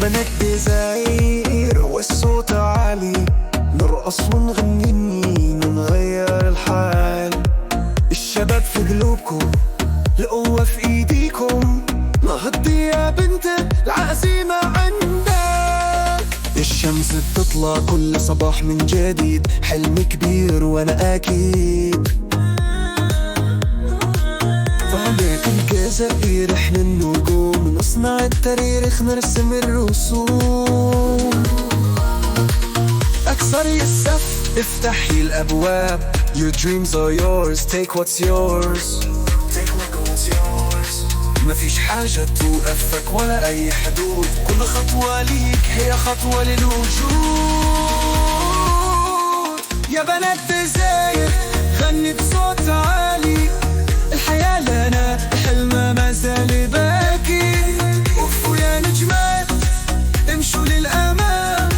بنات ديزاير والصوت عالي، نرقص ونغني ونغير الحال. الشباب في قلوبكم، القوة في ايديكم، نهضي يا بنت العزيمة عندك. الشمس بتطلع كل صباح من جديد، حلم كبير وانا اكيد. فبيت الجزائر احنا النجوم، نصنع التاريخ نرسم الرسوم. اكسري السقف افتحي الابواب، Your dreams are yours, take what's yours. مفيش حاجة توقفك ولا أي حدود، كل خطوة ليك هي خطوة للوجود. يا بنات ديزاير غني بصوت عالي، الحياة لنا حلمها ما زال باقي. وقفوا يا نجمات امشوا للأمام،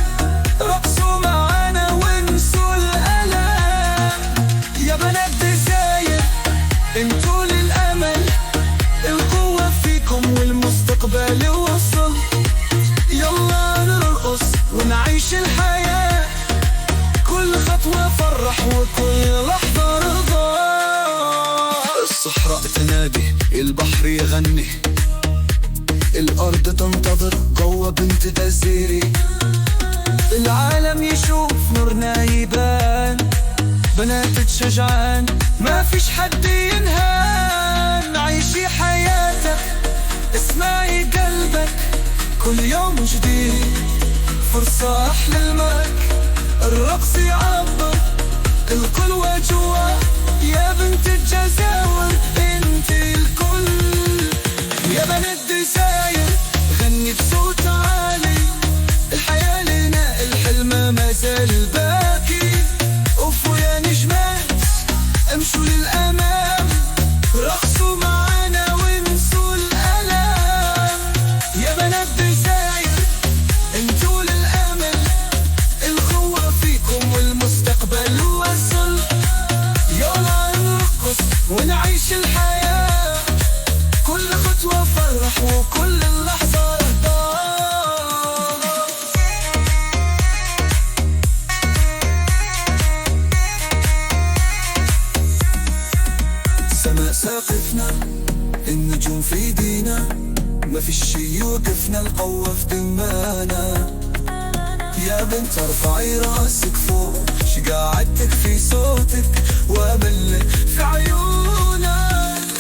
رقصوا معانا وانسوا الألم. يا بنات ديزاير انتوا للأمل، القوة فيكم والمستقبل وصل. يلا نرقص ونعيش الحياة، كل خطوة فرح وكل لحظة رضا. الصحراء تنادي، البحر يغني، الأرض تنتظر قوة بنت دزيري. العالم يشوف نورنا يبان، بنات شجعان ما فيش حد ينهان. عيشي حياتك اسمعي قلبك، كل يوم جديد فرصة أحلى الملك. الرقص يعبر القلوة جوا، يا بنت الجزائر انت الكل. يا بنات ديزاير غني بصوت عالي، الحياة لنا الحلم ما زال باقي. وقفوا يا نجمات امشوا للأمام، رقصوا معانا وانسوا الألم. يا بنات ديزاير انتوا للأمل، القوة فيكم والمستقبل وصل. يلا نرقص ونعيش الحياة، كل خطوة فرح وكل لحظة رضا. سما ساقفنا، النجوم في ايدينا، ما في شي يوقفنا، القوة في دمانا. يا بنت ارفعي راسك فوق، شجاعتك في صوتك وامل في عيونك.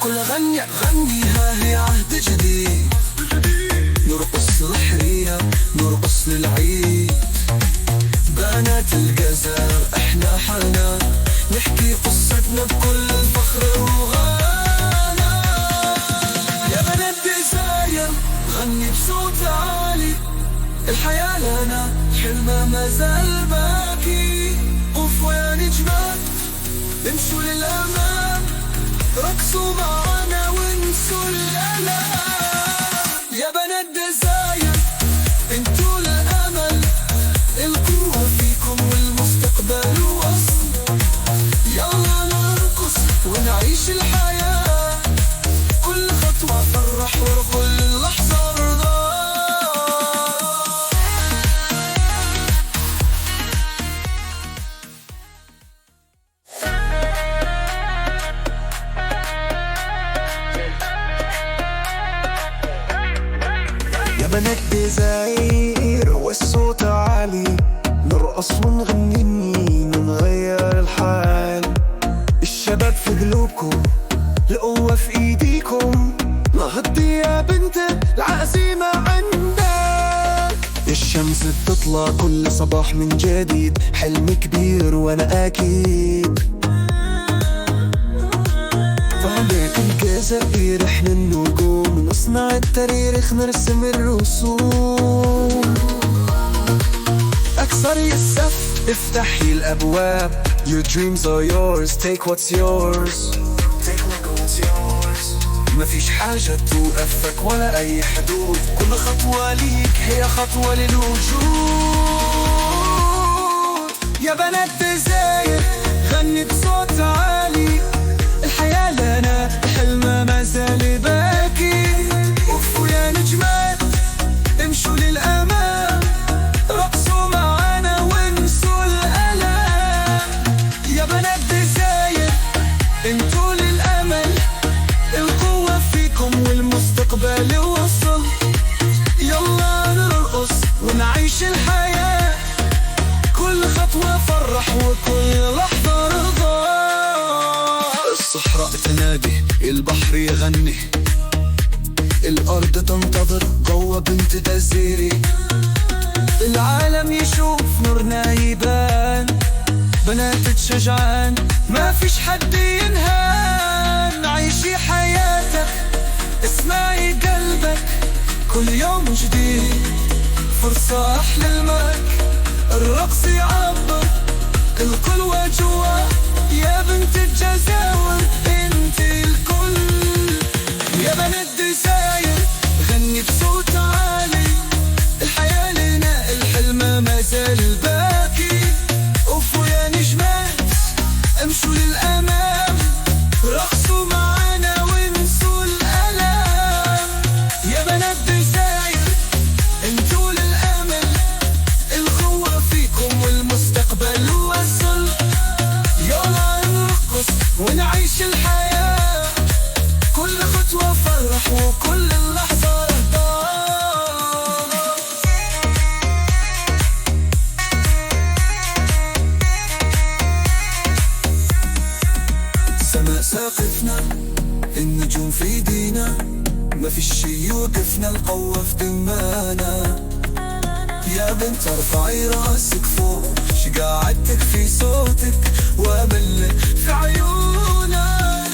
كل غني غنيها هي عهد جديد، نرقص الحرية نرقص للعيد. بنات الجزائر احنا حالنا، نحكي قصتنا بكل فخر وغنى. يا بنات ديزاير غني بصوت عالي، الحياة لنا حلمها ما زال باقي. قفوا يا نجمات امشوا للأمام، رقصوا معانا وانسوا الألم. يا بنات ديزاير انتوا الأمل، القوة فيكم والمستقبل وصل. يلا نرقص ونعيش الحياة، كل خطوة فرح وكل لحظة رضا. يا بنات ديزاير والصوت عالي، نرقص ونغني ونغير الحال. الشباب في قلوبكم، القوة في ايديكم، نهضي يا بنت العزيمة عندك. الشمس بتطلع كل صباح من جديد، حلم كبير وانا اكيد. فبيت الجزائر احنا النجوم، نصنع التاريخ نرسم الرسوم. اكسري السقف افتحي الابواب، Your dreams are yours, take what's yours. مفيش حاجة توقفك ولا أي حدود، كل خطوة ليك هي خطوة للوجود. يا بنات ديزاير غني بصوت عالي، الحياة لنا حلمها ما زال باقي. وقفوا يا نجمات امشوا فرح وكل لحظة رضا. الصحراء تنادي، البحر يغني، الأرض تنتظر جوا بنت دزيري. العالم يشوف نورنا يبان، بنات شجعان ما فيش حد ينهان. عيشي حياتك، اسمعي قلبك، كل يوم جديد فرصة أحلى المك. الرقص يعبر القلوة جوا، يا بنت الجزائر انت الكل. يا بنات الجزائر غني بصوت عالي، الحياة لنا الحلم ما زال باقي. وفوا يا نجمات امشوا للأمام، رقصوا معانا وانسوا الألام. يا بنات الجزائر انتوا للأمل، القوة فيكم والمستقبل وصل. يلا نرقص ونعيش الحياة، كل خطوة فرح وكل لحظة رضا. سما ساقفنا، النجوم في ايدينا، ما في شي يوقفنا، القوة في دمانا. يا بنت ارفعي راسك فوق، شقاعدتك في صوتك وامل في عيونك.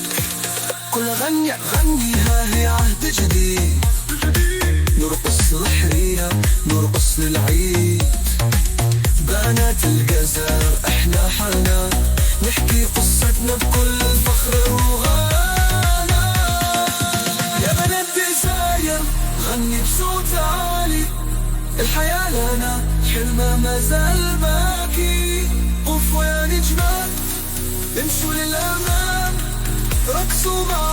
كل غني غنيها هي عهد جديد، نرقص الحرية نرقص للعيد. بنات الجزائر احنا حالنا، نحكي قصتنا بكل فخر وغانا. يا بنات الجزائر غني بصوت عالي، الحياة لنا حلمها ما زال باقي. وفوا يا نجمات امشوا للأمام، رقصوا معانا